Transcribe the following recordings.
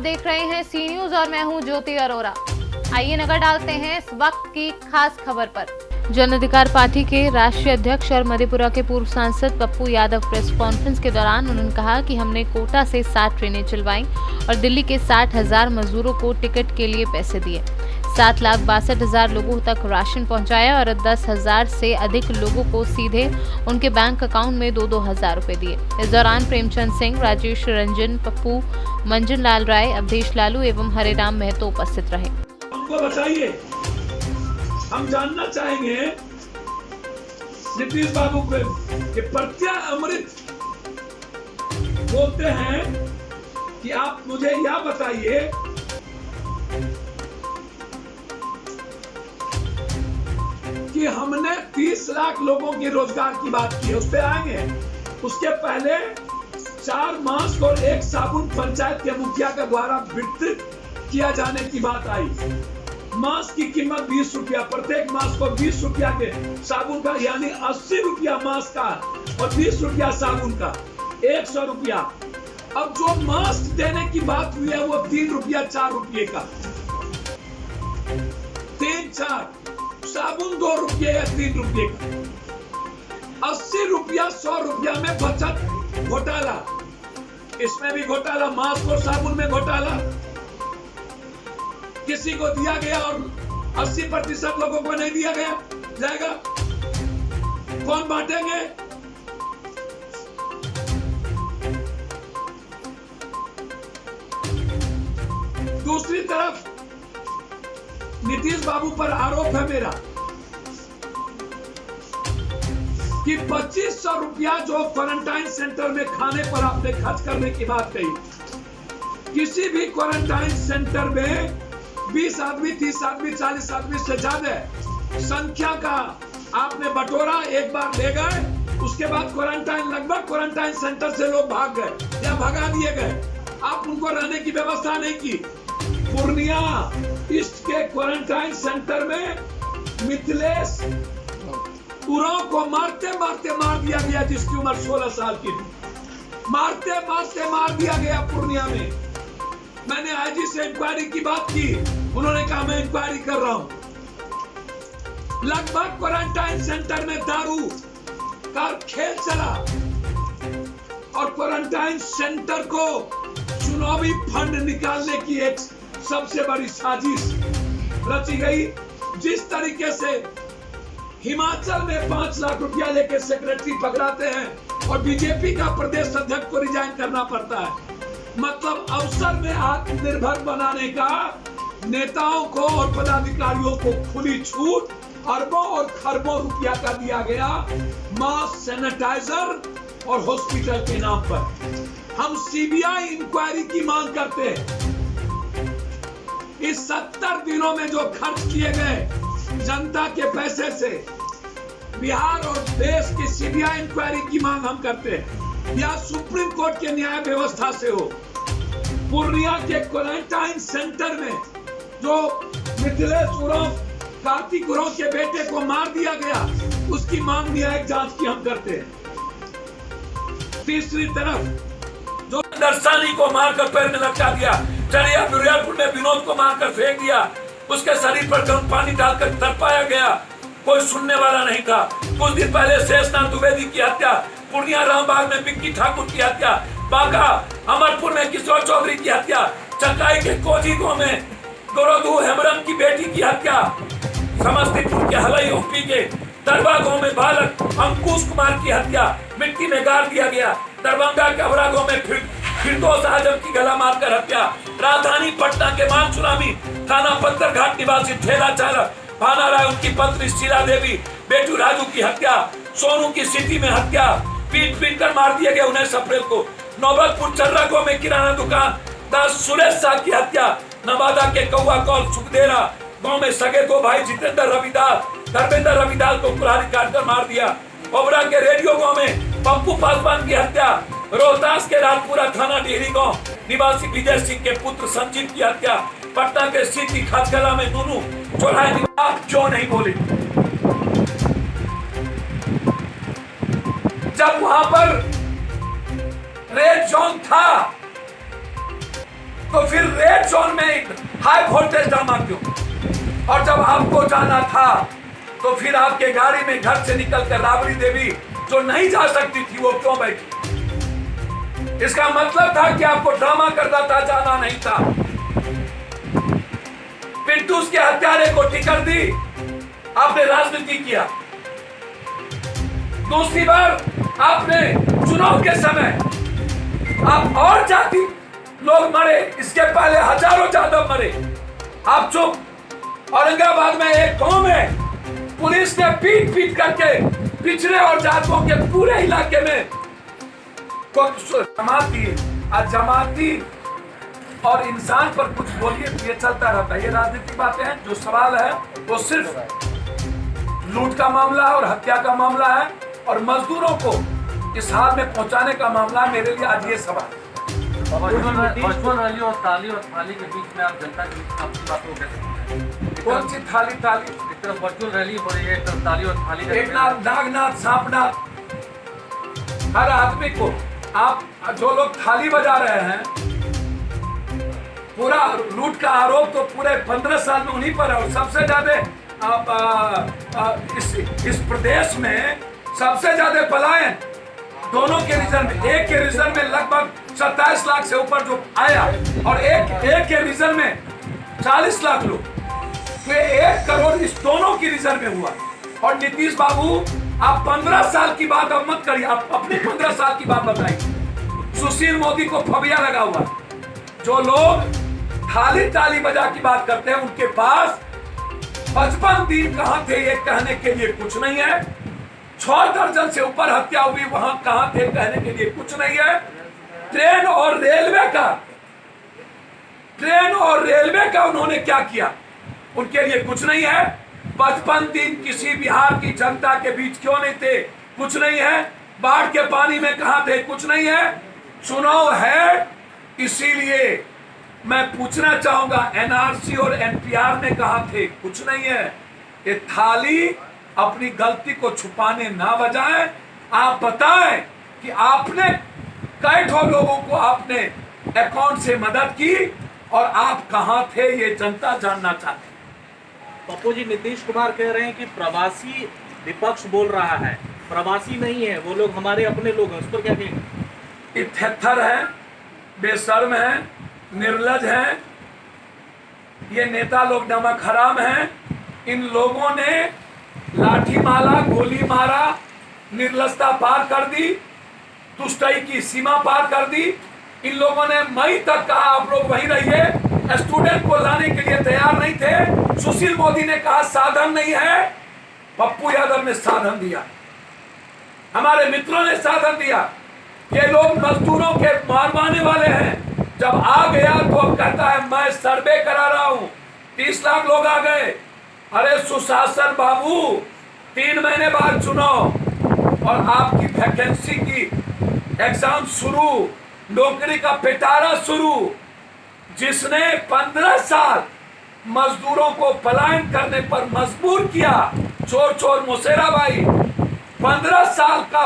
देख रहे हैं सी न्यूज और मैं हूं ज्योति अरोरा। आइए नजर डालते हैं इस वक्त की खास खबर पर। जन अधिकार पार्टी के राष्ट्रीय अध्यक्ष और मधेपुरा के पूर्व सांसद पप्पू यादव प्रेस कॉन्फ्रेंस के दौरान उन्होंने कहा कि हमने कोटा से 7 ट्रेनें चलवाई और दिल्ली के 60,000 मजदूरों को टिकट के लिए पैसे दिए। 7,62,000 लोगों तक राशन पहुंचाया और 10,000 से अधिक लोगों को सीधे उनके बैंक अकाउंट में 2-2 हज़ार रुपए दिए। इस दौरान प्रेमचंद सिंह, राजेश रंजन, पप्पू, मंजन लाल राय, अवधेश लालू एवं हरेराम महतो उपस्थित रहे। हमको बताइए, हम जानना चाहेंगे नीतीश बाबू को कि प्रत्या अमृत बोलते हैं कि आप मुझे यह बताइए कि हमने 30 लाख लोगों की रोजगार की बात की है, उस पर आएंगे। उसके पहले 4 मास्क और 1 साबुन पंचायत के मुखिया के द्वारा वितरित किया जाने की बात आई। मास्क की कीमत 20 रुपया, प्रत्येक मास्क को 20 रुपया के साबुन का यानी 80 रुपया मास्क का और 20 रुपया साबुन का 100 रुपया। अब जो मास्क देने की बात हुई है वो 3 रुपया 4 रुपये का, 3-4 साबुन 2 रुपये या 3 रुपये का, 80 रुपया 100 रुपया में बचत घोटाला। इसमें भी घोटाला, मास्क और साबुन में घोटाला। किसी को दिया गया और 80% लोगों को नहीं दिया गया जाएगा। कौन बांटेंगे? दूसरी तरफ नीतीश बाबू पर आरोप है मेरा कि 2500 रुपया जो क्वारंटाइन सेंटर में खाने पर आपने खर्च करने की बात कही। किसी भी क्वारंटाइन सेंटर में 20 आदमी, 30 आदमी, 40 आदमी से ज्यादा संख्या का आपने बटोरा, एक बार ले गए, उसके बाद क्वारंटाइन सेंटर से लोग भाग गए या भगा दिए गए। आप उनको रहने की व्यवस्था नहीं की। पूर्णिया ईस्ट के क्वारंटाइन सेंटर में मिथिलेश उरांव को मारते मारते मार दिया गया, जिसकी उम्र 16 साल की थी। मारते मारते मार दिया गया पूर्णिया में। मैंने आईजी से इंक्वायरी की बात की, उन्होंने कहा मैं इंक्वायरी कर रहा हूं। लगभग क्वारंटाइन सेंटर में दारू का खेल चला और क्वारंटाइन सेंटर को चुनावी फंड निकालने की एक सबसे बड़ी साजिश रची गई। जिस तरीके से हिमाचल में 5 लाख रुपया लेके सेक्रेटरी पकड़ाते हैं और बीजेपी का प्रदेश अध्यक्ष को रिजाइन करना पड़ता है। मतलब अवसर में आत्मनिर्भर बनाने का नेताओं को और पदाधिकारियों को खुली छूट, अरबों और खरबों रुपया का दिया गया मास्क, सैनिटाइजर और हॉस्पिटल के नाम पर। हम सीबीआई इंक्वायरी की मांग करते हैं। इस 70 दिनों में जो खर्च किए गए जनता के पैसे से, बिहार और देश की सीबीआई इंक्वायरी की मांग हम करते हैं, या सुप्रीम कोर्ट के न्याय व्यवस्था से हो। पूर्णिया के क्वारंटाइन सेंटर में जो मिथिलेश उरांव, कार्तिक उरांव के बेटे को मार दिया गया, उसकी मांग न्यायिक जांच की हम करते हैं। तीसरी तरफ जो दर्शानी को मारकर पैर में लटका दिया, चढ़िया बुरियालपुर में विनोद को मारकर फेंक दिया, उसके शरीर पर गर्म पानी डालकर तड़पाया गया, कोई सुनने वाला नहीं था। कुछ दिन पहले शेषनाथ द्विवेदी की हत्या, पूर्णिया रामबाग में पिंकी ठाकुर की हत्या, बांका अमरपुर में किशोर चौधरी की हत्या, चकाई के कोजी गांव में गोरधू हेमरम की बेटी की हत्या, समस्तीपुर के हलई यूपी के दरबा गांव में बालक अंकुश कुमार की हत्या मिट्टी में गाड़ दिया गया, दरभंगा के अबरा गांव में फिरदौस आजम की गला मारकर हत्या, राजधानी पटना के मानसुरामी थाना पत्थरघाट निवासी ठेला चालक भाना राय, उनकी पत्नी शीला देवी, बेटू राजू की हत्या, सोनू की सिटी में हत्या, पीट कर मार दिया गया 19 अप्रैल को, नौबतपुर चर्रा गांव में किराना दुकान सुरेश शाह की हत्या, नवादा के कौआ कौल सुखदेरा गांव में सगे 2 भाई जितेंद्र रविदास, धर्मेंद्र रविदास को कुल्हाड़ी काटकर मार दिया, ओबरा के रेडियो गांव में पप्पू पासवान की हत्या, रोहतास के राजपुरा थाना डेहरी गांव निवासी विजय सिंह के पुत्र संजीव की हत्या, पटना के सिटी खातकला में नूनू चौराहे निवासी। क्यों नहीं बोले जब वहां पर रेड जोन था? तो फिर रेड जोन में हाई वोल्टेज ड्रामा क्यों? और जब आपको जाना था तो फिर आपके गाड़ी में घर से निकलकर राबड़ी देवी जो नहीं जा सकती थी वो क्यों बैठी? इसका मतलब था कि आपको ड्रामा करना था, जाना नहीं था। पिंटूस के हत्यारे को टिकट दी, आपने राजनीति किया। दूसरी बार आपने चुनाव के समय आप और जाति लोग मरे, इसके पहले हजारों यादव मरे, आप चुप। औरंगाबाद में एक गांव में पुलिस ने पीट पीट करके पिछड़े और जातों के पूरे इलाके में जमाती और इंसान पर कुछ बोलिए, ये चलता रहता है। ये राजनीतिक बातें हैं। जो सवाल है वो सिर्फ लूट का मामला है और हत्या का मामला है और मजदूरों को इस हाल में पहुंचाने का मामला। मेरे लिए आज ये सवाल वर्चुअल रैली और ताली के बीच में आप जनता के बीच आपकी बात को कैसे? कौन सी थाली? एक तरफ वर्चुअल रैली हो रही है, एक तरफ ताली और थाली का। एक नाथ, नागनाथ, सांपनाथ, हर आदमी को आप जो लोग थाली बजा रहे हैं, पूरा लूट का आरोप तो पूरे 15 साल में उन्हीं पर है। और सबसे ज्यादा इस प्रदेश में सबसे ज्यादा पलायन दोनों के रीजन में, एक के रीजन में लगभग 27 लाख से ऊपर जो आया और एक के रीजन में 40 लाख लोग, तो 1 करोड़ इस दोनों की रीजन में हुआ। और नीतीश बाबू आप 15 साल की बात अब मत करिए, आप अपने 15 साल की बात बताइए। सुशील मोदी को फबिया लगा हुआ। जो लोग थाली ताली बजा की बात करते हैं उनके पास 55 दिन कहां थे ये कहने के लिए कुछ नहीं है। 6 दर्जन से ऊपर हत्या हुई, वहां कहां थे कहने के लिए कुछ नहीं है। ट्रेन और रेलवे का उन्होंने क्या किया उनके लिए कुछ नहीं है। 55 दिन किसी बिहार की जनता के बीच क्यों नहीं थे? कुछ नहीं है। बाढ़ के पानी में कहां थे? कुछ नहीं है। चुनाव है, इसीलिए मैं पूछना चाहूंगा एनआरसी और एनपीआर में कहां थे? कुछ नहीं है। ये थाली अपनी गलती को छुपाने ना बजाएं। आप बताएं कि आपने कई ठो लोगों को आपने अकाउंट से मदद की और आप कहां थे, ये जनता जानना चाहती। पप्पू जी, नीतीश कुमार कह रहे हैं कि प्रवासी विपक्ष बोल रहा है, प्रवासी नहीं है वो लोग, हमारे अपने लोग हैं। उस पर क्या कहेंगे? ये थेथर है, बेशर्म है, निर्लज है। ये नेता लोग नमक हराम हैं। इन लोगों ने लाठी मारा, गोली मारा, निर्लजता पार कर दी, तुष्टई की सीमा पार कर दी। इन लोगों ने मई तक कहा आप लोग वहीं रहिए, स्टूडेंट को लाने के लिए तैयार नहीं थे। सुशील मोदी ने कहा साधन नहीं है, पप्पू यादव ने साधन दिया, हमारे मित्रों ने साधन दिया। ये लोग मजदूरों के मारवाने वाले हैं। जब आ गया तो अब कहता है मैं सर्वे करा रहा हूं, 30 लाख लोग आ गए। अरे सुशासन बाबू, 3 महीने बाद चुनाव और आपकी वैकेंसी की एग्जाम शुरू, नौकरी का पिटारा शुरू। जिसने 15 साल मजदूरों को पलायन करने पर मजबूर किया, चोर चोर मुसेरा भाई, 15 साल का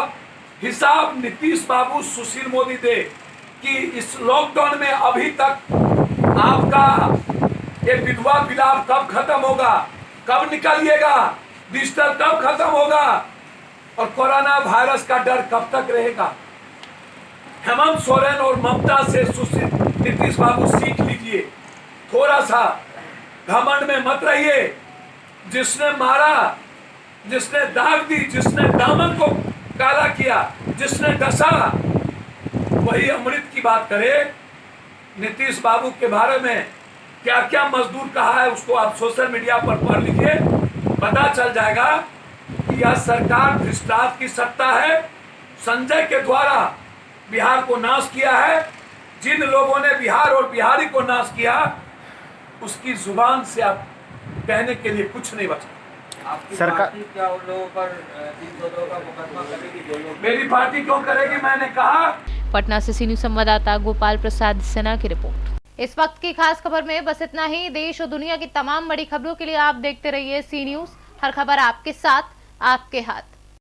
हिसाब नीतीश बाबू सुशील मोदी दे कि इस लॉकडाउन में अभी तक आपका ये विधवा विलाप कब खत्म होगा, कब निकलिएगा, डिजिटल कब खत्म होगा और कोरोना वायरस का डर कब तक रहेगा। हेमंत सोरेन और ममता से नीतीश बाबू सीख लीजिए, थोड़ा सा घमंड में मत रहिए। जिसने मारा, जिसने दाग दी, जिसने दामन को काला किया, जिसने डसा, वही अमृत की बात करे। नीतीश बाबू के बारे में क्या क्या मजदूर कहा है उसको आप सोशल मीडिया पर पढ़ लीजिए, पता चल जाएगा कि यह सरकार भ्रष्टाचार की सत्ता है। संजय के द्वारा बिहार को नाश किया है। जिन लोगों ने बिहार और बिहारी को नाश किया, उसकी जुबान से आप कहने के लिए कुछ नहीं बचा। आपकी पार्टी क्या उन लोगों पर 302 का मुकदमा करेगी? जो लोग मेरी पार्टी क्यों करेगी? मैंने कहा। पटना से सी न्यूज संवाददाता गोपाल प्रसाद सिन्हा की रिपोर्ट। इस वक्त की खास खबर में बस इतना ही। देश और दुनिया की तमाम बड़ी खबरों के लिए आप देखते रहिए सी न्यूज। हर खबर आपके साथ, आपके हाथ।